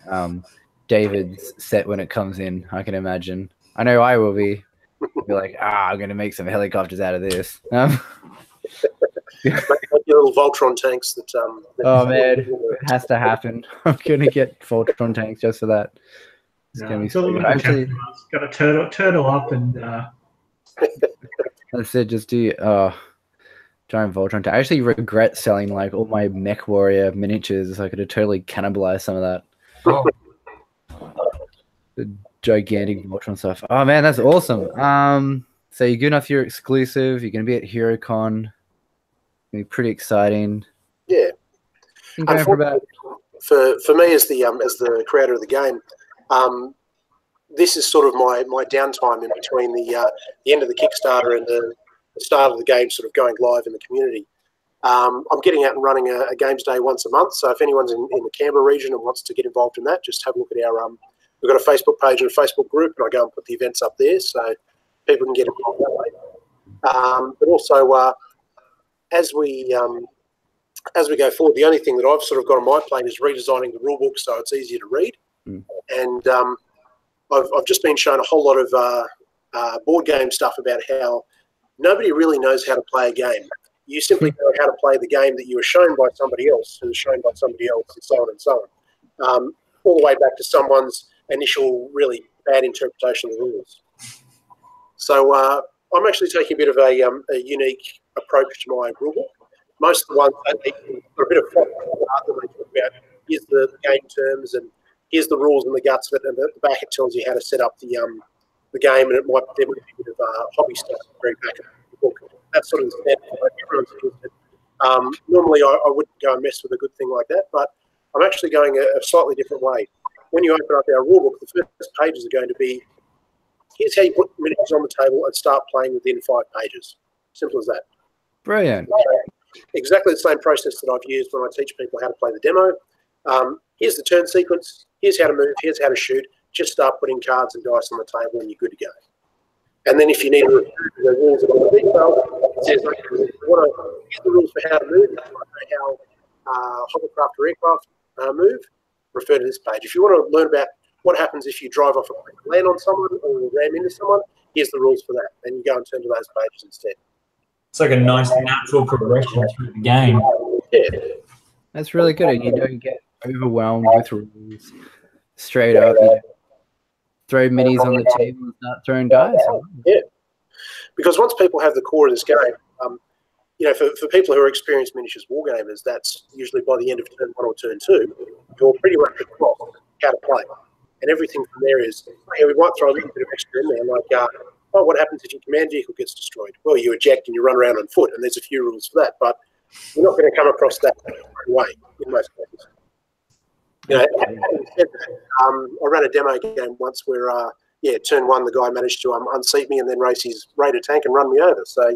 A: David's set when it comes in, I can imagine. I know I will be. Be like, I'm going to make some helicopters out of this.
B: Like your little Voltron tanks that.
A: Oh man, it has to happen. I'm going to get Voltron tanks just for that. It's going to be so
D: actually got to turtle up and.
A: That's it. Just do giant Voltron tank. I actually regret selling like all my Mech Warrior miniatures. I could have totally cannibalized some of that.
C: Oh.
A: The gigantic Voltron stuff. Oh man, that's awesome. So you're good enough. You're exclusive. You're going to be at HeroCon. It's going to be pretty exciting.
B: Yeah. For me as the creator of the game, this is sort of my downtime in between the end of the Kickstarter and the start of the game sort of going live in the community. I'm getting out and running a games day once a month. So if anyone's in the Canberra region and wants to get involved in that, just have a look at our we've got a Facebook page and a Facebook group, and I go and put the events up there so people can get involved that way. But also, as we as we go forward, the only thing that I've sort of got on my plate is redesigning the rule book so it's easier to read. And I've just been shown a whole lot of board game stuff about how nobody really knows how to play a game. You simply know how to play the game that you were shown by somebody else, who was shown by somebody else, and so on and so on. All the way back to someone's initial really bad interpretation of the rules. So I'm actually taking a bit of a unique approach to my rule book. Most of the ones are a bit of fun that they talk about. Here's the game terms and here's the rules and the guts of it, and at the back it tells you how to set up the game, and there might be a bit of hobby stuff very back of the book. That's sort of the standard. Everyone's interested. Normally I wouldn't go and mess with a good thing like that, but I'm actually going a slightly different way. When you open up our rule book, the first pages are going to be, here's how you put miniatures on the table and start playing within 5 pages. Simple as that.
A: Brilliant.
B: Exactly the same process that I've used when I teach people how to play the demo. Here's the turn sequence. Here's how to move. Here's how to shoot. Just start putting cards and dice on the table and you're good to go. And then if you need to refer to the rules in more detail, it says, okay, here's the rules for how to move, how hovercraft or aircraft move, refer to this page. If you want to learn about what happens if you drive off a land on someone or ram into someone, here's the rules for that. And you go and turn to those pages instead.
C: It's like a nice natural progression through the game.
B: Yeah.
A: That's really good. And you don't get overwhelmed with rules straight up. You throw minis on the table and start throwing dice.
B: Yeah. Because once people have the core of this game, for people who are experienced miniatures wargamers, that's usually by the end of turn 1 or turn 2, you're pretty much across how to play. And everything from there is, we might throw a little bit of extra in there, like, what happens if your command vehicle gets destroyed? Well, you eject and you run around on foot, and there's a few rules for that, but you're not going to come across that right away in most cases. Having said that, I ran a demo game once where, turn 1, the guy managed to unseat me and then race his raider tank and run me over. So,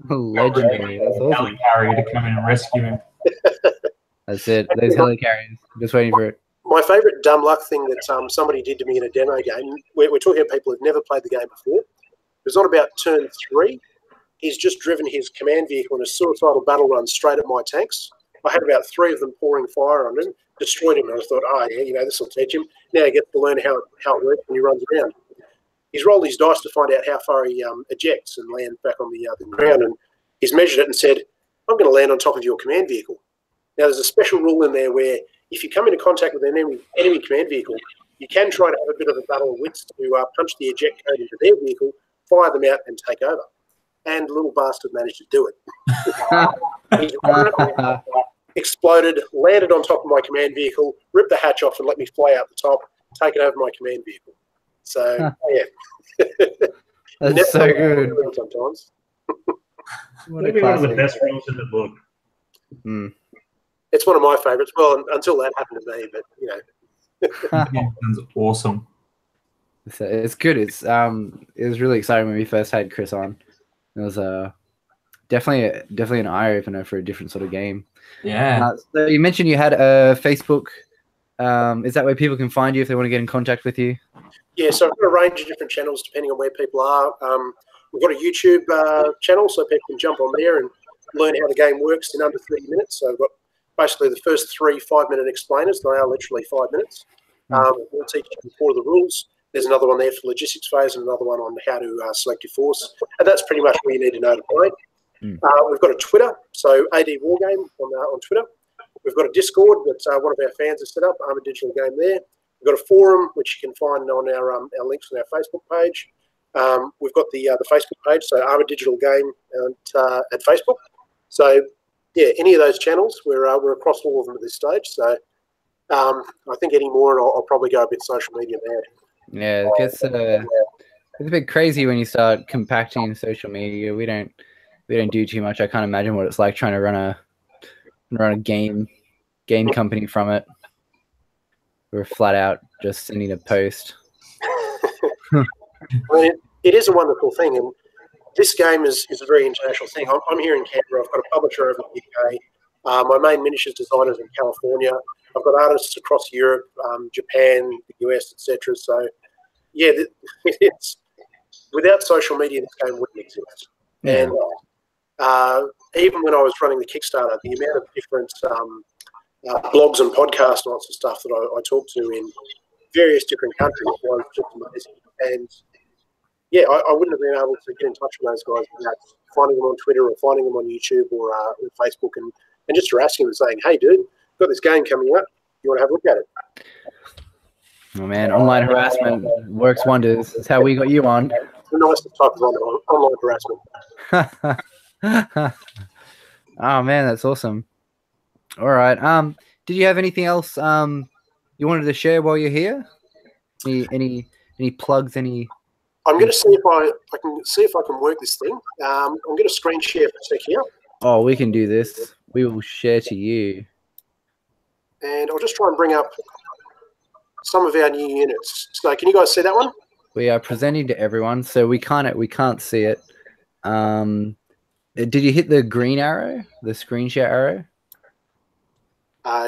A: Legendary. That's awesome.
C: Helicarrier to come in and rescue him.
A: That's it. Those helicarriers. Just waiting for it.
B: My favourite dumb luck thing that somebody did to me in a demo game, we're talking about people who've never played the game before. It was on about turn 3. He's just driven his command vehicle in a suicidal battle run straight at my tanks. I had about 3 of them pouring fire on him, destroyed him, and I thought, this will teach him. Now he gets to learn how it works when he runs around. He's rolled his dice to find out how far he ejects and lands back on the ground, and he's measured it and said, I'm going to land on top of your command vehicle. Now, there's a special rule in there where if you come into contact with an enemy command vehicle, you can try to have a bit of a battle of wits to punch the eject code into their vehicle, fire them out, and take over. And the little bastard managed to do it. He exploded, landed on top of my command vehicle, ripped the hatch off, and let me fly out the top, taking over my command vehicle. So, yeah.
A: That's so good.
B: Sometimes.
D: Maybe one of the best rules in the book.
B: It's one of my favourites. Well, until that happened to me, but,
C: Sounds awesome.
A: It's good. It was really exciting when we first had Chris on. It was definitely an eye opener for a different sort of game.
C: Yeah.
A: So you mentioned you had a Facebook. Is that where people can find you if they want to get in contact with you?
B: Yeah, so I've got a range of different channels depending on where people are. We've got a YouTube channel, so people can jump on there and learn how the game works in under 30 minutes. So we've got basically the first 3 5-minute explainers. They are literally 5 minutes. We'll teach you 4 of the rules. There's another one there for logistics phase and another one on how to select your force. And that's pretty much what you need to know to play. We've got a Twitter, so AD Wargame on Twitter. We've got a Discord that one of our fans has set up, Armoured Digital Game there. We've got a forum, which you can find on our links on our Facebook page. We've got the Facebook page, so Armoured Digital Game at Facebook. So, yeah, any of those channels, we're across all of them at this stage. So, I think any more, and I'll probably go a bit social media mad.
A: Yeah, it's a bit crazy when you start compacting social media. We don't do too much. I can't imagine what it's like trying to run a game company from it. We're flat out just sending a post.
B: I mean, it is a wonderful thing, and this game is a very international thing. I'm here in Canberra. I've got a publisher over in the UK. My main miniatures designer is in California. I've got artists across Europe, Japan, the US, etc. So, yeah, it's without social media, this game wouldn't exist.
A: Yeah.
B: And even when I was running the Kickstarter, the amount of different blogs and podcasts and lots of stuff that I talked to in various different countries was just amazing. And yeah, I wouldn't have been able to get in touch with those guys without finding them on Twitter or finding them on YouTube or Facebook and just harassing them and saying, hey, dude, got this game coming up. You want to have a look at it?
A: Oh, man, online harassment works wonders. That's how we got you on.
B: It's the nicest type of online harassment.
A: Oh, man, that's awesome. All right. Did you have anything else you wanted to share while you're here? Any plugs? I'm
B: going to see if I can work this thing. I'm going to screen share for a sec here.
A: Oh, we can do this. We will share to you.
B: And I'll just try and bring up some of our new units. So can you guys see that one?
A: We are presenting to everyone, so we can't see it. Did you hit the green arrow, the screen share arrow?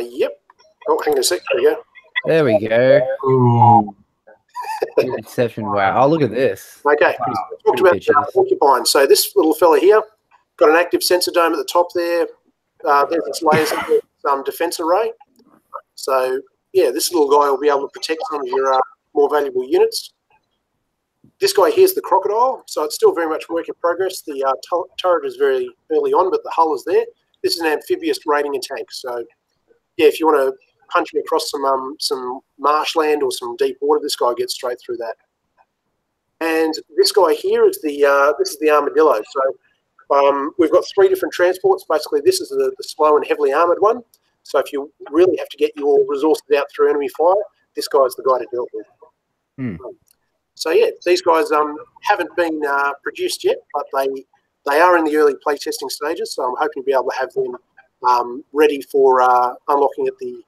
B: Yep. Oh, hang on a sec. There we go.
A: There we go.
C: Ooh.
A: Exception. Wow. Oh, look at this.
B: Okay. Wow. Talked about Porcupine. So this little fella here got an active sensor dome at the top there. There's its laser defense array. So yeah, this little guy will be able to protect some of your more valuable units. This guy here's the crocodile, so it's still very much work in progress. The turret is very early on, but the hull is there. This is an amphibious raiding a tank. So yeah, if you want to punch me across some marshland or some deep water, this guy gets straight through that. And this guy here is this is the armadillo. So we've got 3 different transports. Basically, this is the slow and heavily armored one. So if you really have to get your resources out through enemy fire, this guy's the guy to deal with. So yeah, these guys haven't been produced yet, but they are in the early playtesting stages. So I'm hoping to be able to have them ready for unlocking at the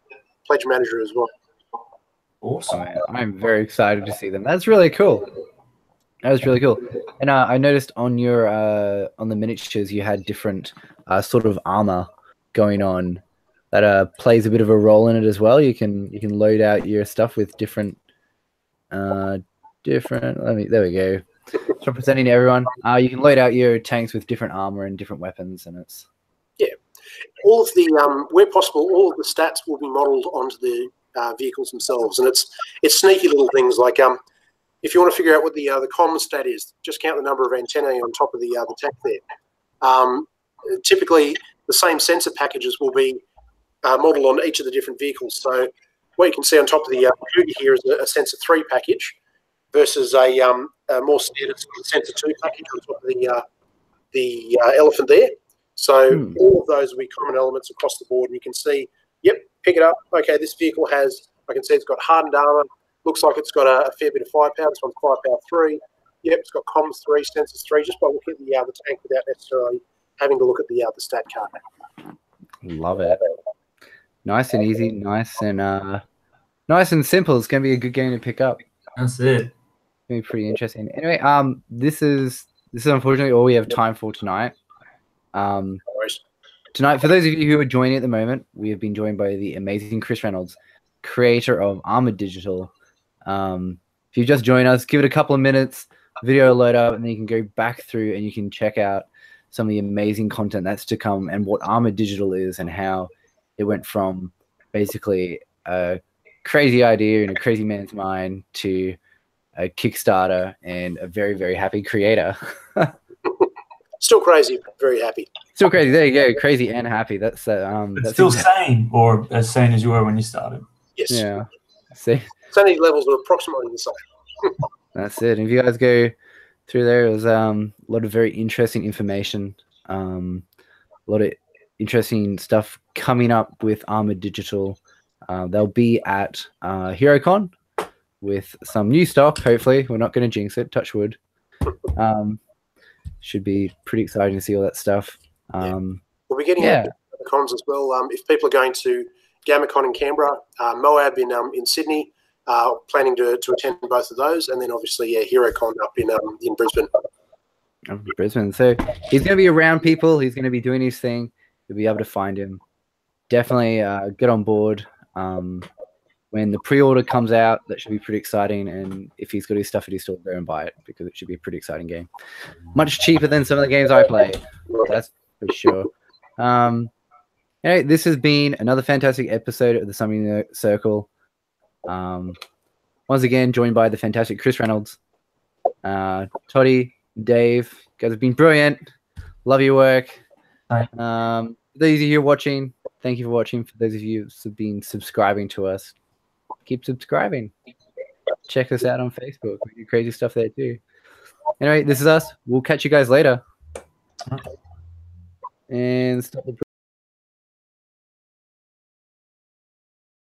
B: Pledge Manager as well.
A: Awesome. I'm very excited to see them. That's really cool. That was really cool. And I noticed on your on the miniatures you had different sort of armor going on that plays a bit of a role in it as well. You can load out your stuff with different there we go. So presenting to everyone, you can load out your tanks with different armor and different weapons, and it's
B: all of the where possible, all of the stats will be modelled onto the vehicles themselves, and it's sneaky little things like if you want to figure out what the comm stat is, just count the number of antennae on top of the tank there. Typically, the same sensor packages will be modelled on each of the different vehicles. So what you can see on top of the Cougar here is a sensor 3 package versus a more standard sensor 2 package on top of the elephant there. So all of those will be common elements across the board, and you can see, yep, pick it up. Okay, this vehicle has, I can see it's got hardened armour. Looks like it's got a fair bit of firepower. This one's firepower 3. Yep, it's got comms 3, sensors 3, just by looking at the tank without necessarily having to look at the stat card.
A: Love it. Nice and easy, nice and simple. It's gonna be a good game to pick up.
C: That's it.
A: It's gonna be pretty interesting. Anyway, this is unfortunately all we have time for tonight. Tonight, for those of you who are joining at the moment, we have been joined by the amazing Chris Reynolds, creator of Armoured Digital. If you just joined us, give it a couple of minutes, video will load up, and then you can go back through and you can check out some of the amazing content that's to come and what Armoured Digital is and how it went from basically a crazy idea in a crazy man's mind to a Kickstarter and a very, very happy creator.
B: Still crazy, but very happy.
A: Still crazy. There you go. Crazy and happy. That's
C: still sane, or as sane as you were when you started.
B: Yes.
A: Yeah. See,
B: sanity levels are approximately the same.
A: That's it. If you guys go through there, it was a lot of very interesting information. A lot of interesting stuff coming up with Armoured Digital. They'll be at HeroCon with some new stock. Hopefully, we're not going to jinx it. Touch wood. Should be pretty exciting to see all that stuff.
B: We'll be getting the cons as well. If people are going to GammaCon in Canberra, Moab in Sydney, planning to attend both of those, and then obviously HeroCon up in Brisbane.
A: Brisbane. So he's going to be around people. He's going to be doing his thing. You'll be able to find him. Definitely get on board. when the pre-order comes out, that should be pretty exciting. And if he's got his stuff at his store, go and buy it because it should be a pretty exciting game. Much cheaper than some of the games I play. That's for sure. Anyway, this has been another fantastic episode of the Summoning Circle. Once again, joined by the fantastic Chris Reynolds, Toddy, Dave. You guys have been brilliant. Love your work.
C: Hi.
A: For those of you watching, thank you for watching. For those of you who've been subscribing to us, keep subscribing. Check us out on Facebook. We do crazy stuff there too. Anyway, this is us. We'll catch you guys later. And stop the